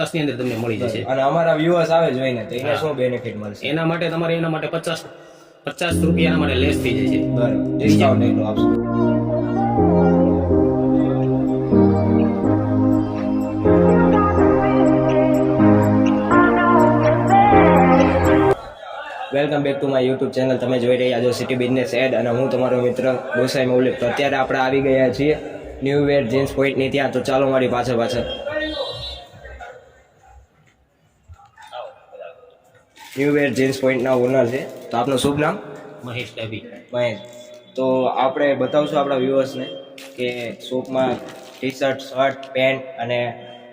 ની અંદર તમને મળી જશે અને અમારા વ્યુઅર્સ આવે જોઈને તો એને શું બેનિફિટ મળશે? એના માટે તમારે 50 રૂપિયા એના માટે લેસ થઈ જશે. બરાબર, ડિસ્કાઉન્ટ એટલું આપશો. Welcome back to my YouTube channel. તમે જોઈ રહ્યા છો સિટી બિઝનેસ એડ અને હું તમારો મિત્ર ગોસાઈ મૌલિક. તો અત્યારે આપણે આવી ગયા છીએ ન્યૂ વેર જીન્સ પોઈન્ટની ત્યાં. તો ચાલો મારી પાછળ ન્યૂ વેર જીન્સ પોઈન્ટના ઓનર છે. તો આપનું શુભ નામ? મહેશ ડાભી. મહેશ. તો આપણે બતાવશું આપણા વ્યુઅર્સને કે શોપમાં ટી શર્ટ, શર્ટ, પેન્ટ અને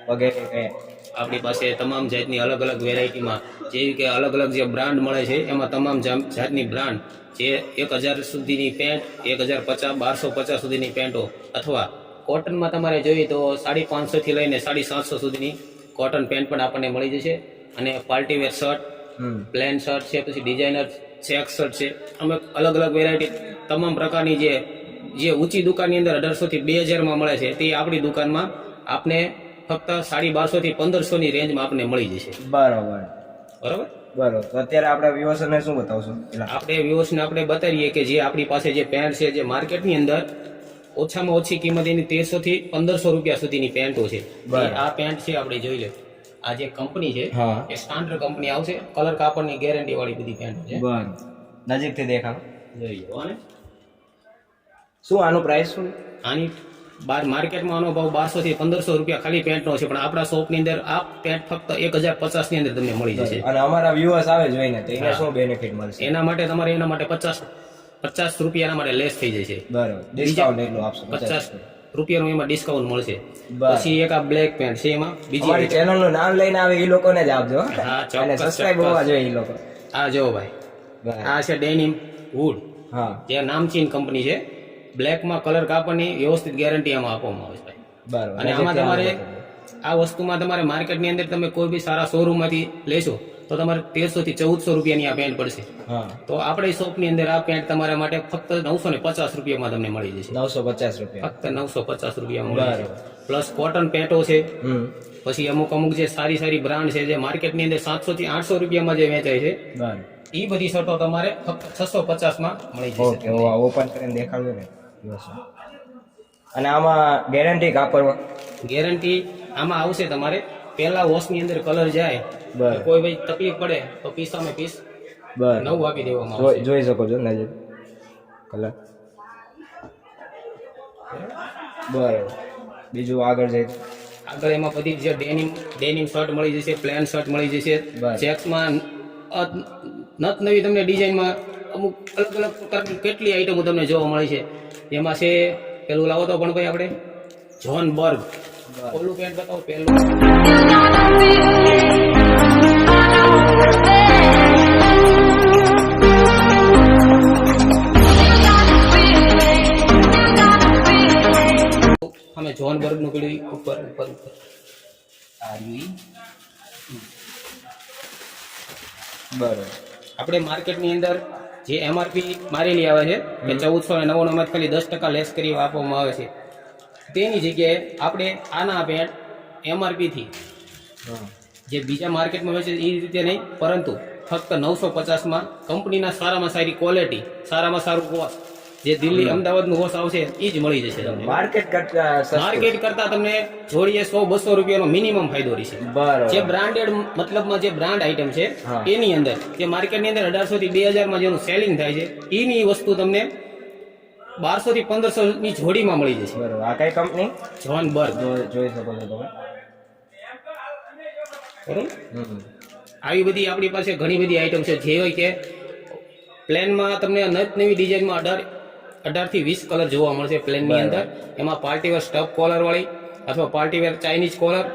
વગેરે કે આપણી પાસે તમામ જાતની અલગ અલગ વેરાયટીમાં જેવી કે અલગ અલગ જે બ્રાન્ડ મળે છે એમાં તમામ જાતની બ્રાન્ડ જે 1000 સુધીની પેન્ટ, 1050, 1250 સુધીની પેન્ટો અથવા કોટનમાં તમારે જોઈએ તો 550 થી લઈને 750 સુધીની કોટન પેન્ટ પણ આપણને મળી જશે. અને party wear shirt, plain shirt છે, પછી ડિઝાઇનર ચેક શર્ટ છે. અમે અલગ અલગ વેરાયટી તમામ પ્રકારની જે ઊંચી દુકાનની અંદર 1800 થી 2000 મળે છે તે આપણી દુકાનમાં આપને ફક્ત 1250 થી 1500 ની રેન્જમાં આપણને મળી જશે. બરાબર. તો અત્યારે આપણે વ્યુઅર્સને શું બતાવશું? આપણે વ્યુઅર્સને આપણે બતાવીએ કે જે આપણી પાસે જે પેન્ટ છે જે માર્કેટની અંદર ઓછામાં ઓછી કિંમત એની 1300 થી 1500 રૂપિયા સુધીની પેન્ટો છે. આ પેન્ટ છે આપણે જોઈ લે. આ જે કંપની છે એ સ્ટાન્ડર્ડ કંપની આવશે. કલર કાપડની ગેરંટી વાળી બધી પેન્ટ છે. બરાબર, નજીકથી દેખાડો. જોઈ લો. અને શું આનું પ્રાઇસ શું? આની બાર માર્કેટમાં આનો ભાવ 1200 થી 1500 રૂપિયા ખાલી પેન્ટનો છે, પણ આપણા શોપની અંદર આ પેન્ટ ફક્ત 1050 ની અંદર તમને મળી જશે. અને અમારા વ્યુઅર્સ આવે જોઈને તો એને શું બેનિફિટ મળશે? એના માટે તમારે 50 રૂપિયા એના માટે લેસ થઈ જશે. બરાબર, ડિસ્કાઉન્ટ એટલું આપશો. 50 રૂપિયાનું એમાં ડિસ્કાઉન્ટ મળશે. પછી એક આ બ્લેક પેન્ટ છે, એમાં બીજી ચેનલનું નામ લઈને આવે એ લોકોને જ આપજો. હા, અને સબસ્ક્રાઇબ હોવા જોઈએ એ લોકો. આ જો ભાઈ, આ છે ડેનિમ વુડ. હા, જે નામચીન કંપની છે. બ્લેકમાં કલર કાપડની વ્યવસ્થિત ગેરંટી આમાં આપવામાં આવે છે. બરાબર. અને આમાં તમારે આ વસ્તુમાં તમારે માર્કેટની અંદર તમે કોઈ બી સારા શોરૂમમાંથી લેશો તો તમારે 1300 થી 1400 રૂપિયાની આ પેન્ટ પડશે. તો આપણી શોપની અંદર આ પેન્ટ તમારા માટે ફક્ત 950 રૂપિયામાં તમને મળી જશે. 950 રૂપિયા, ફક્ત 950 રૂપિયામાં મળી જશે. પ્લસ કોટન પેન્ટો છે. પછી અમુક જે સારી બ્રાન્ડ છે જે માર્કેટની અંદર 700 થી 800 રૂપિયામાં જે વેચાય છે એ બધી શર્ટો તમારે ફક્ત 650 માં મળી જશે. ઓપન કરીને દેખાડજો ને. અને આમાં ગેરંટી કાપડમાં? ગેરંટી આમાં આવશે તમારે પહેલા વોશની અંદર કલર જાય, કોઈ ભાઈ તકલીફ પડે તો પીસામાં પીસ નવું આપી દેવામાં આવશે. જોઈ શકો છો નજર કલર. બરાબર. બીજું આગળ જઈએ આગળ એમાં બધી જે ડેનિમ શર્ટ મળી જશે, પ્લેન શર્ટ મળી જશે. ચેક્સમાં નવી તમને ડિઝાઇનમાં અમુક અલગ અલગ પ્રકારની કેટલી આઈટમો તમને જોવા મળે છે. એમાં છે પેલું લાવો તો પણ ભાઈ આપણે જોન બર્ગ. ઓલું પેન્ટ બતાવો પેલું. અમે જોન બર્ગ નું પેલું ઉપર બરાબર. આપણે માર્કેટની અંદર જે એમઆરપી મારેલી આવે છે કે 1499 માં ખાલી 10% લેસ કરી આપવામાં આવે છે. તેની જગ્યાએ આપણે આના પેન્ટ એમઆરપી થી જે બીજા માર્કેટમાં વેચે એ રીતે નહીં, પરંતુ ફક્ત 950 માં કંપનીના સારામાં સારી ક્વોલિટી, સારામાં સારું વોશ જે દિલ્હી, અમદાવાદનું વોશ આવશે એ જ મળી જશે તમને. માર્કેટ કરતા તમને જોડીએ 100-200 રૂપિયાનો મિનિમમ ફાયદો રહેશે. જે બ્રાન્ડેડ મતલબમાં જે બ્રાન્ડ આઈટમ છે એની અંદર જે માર્કેટની અંદર 1800 થી 2000 માં જેનું સેલિંગ થાય છે એની વસ્તુ તમને 1200 થી 1500 ની જોડીમાં મળી જશે. બરાબર. આ કઈ કંપની? John berg. જોઈ શકો છો તમે. બરોબર. આવી બધી આપણી પાસે ઘણી બધી આઈટમ છે, જેવી કે પ્લેનમાં તમને નવી ડિઝાઇનમાં 18 થી 20 કલર જોવા મળશે પ્લેનની અંદર. એમાં પાર્ટીવેર સ્ટફ કોલર વાળી અથવા party wear Chinese collar,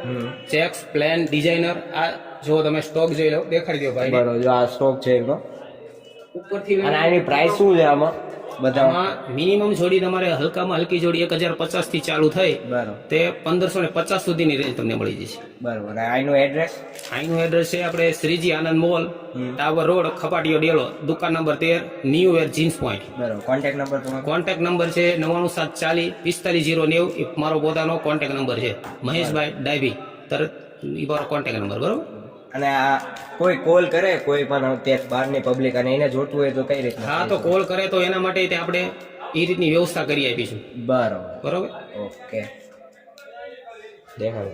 checks, plain, designer. આ જો તમે સ્ટોક જોઈ લો, દેખાડી દો ભાઈ. બરાબર. જો આ સ્ટોક છે એનો ઉપરથી. અને આની પ્રાઇસ શું છે આમાં? બધામાં મિનિમમ જોડી તમારે હલકામાં હલકી જોડી 1050 થી ચાલુ થઈ તે 1550 સુધીની રેન્જ તમને મળી જશે. બરાબર. આનું એડ્રેસ? આનું એડ્રેસ છે આપણે શ્રીજી આનંદ મોલ, ટાવર રોડ, ખપાટીયો ડેલો, દુકાન નંબર 13, ન્યૂ વેર જીન્સ પોઈન્ટ. બરાબર. કોન્ટેક્ટ નંબર તમારો? કોન્ટેક્ટ નંબર છે 99740 4590. મારો પોતાનો કોન્ટેક્ટ નંબર છે. મહેશભાઈ ડાભી. તરત એ મારો કોન્ટેક્ટ નંબર, બરોબર. અને આ કોઈ કોલ કરે કોઈ પણ અત્યારે બહારની પબ્લિક અને એને જોતું હોય તો કઈ રીતના? હા, તો કોલ કરે તો એના માટે તે આપણે એ રીતની વ્યવસ્થા કરી આપીશું. બરોબર. બરોબર. ઓકે, દેખાડો.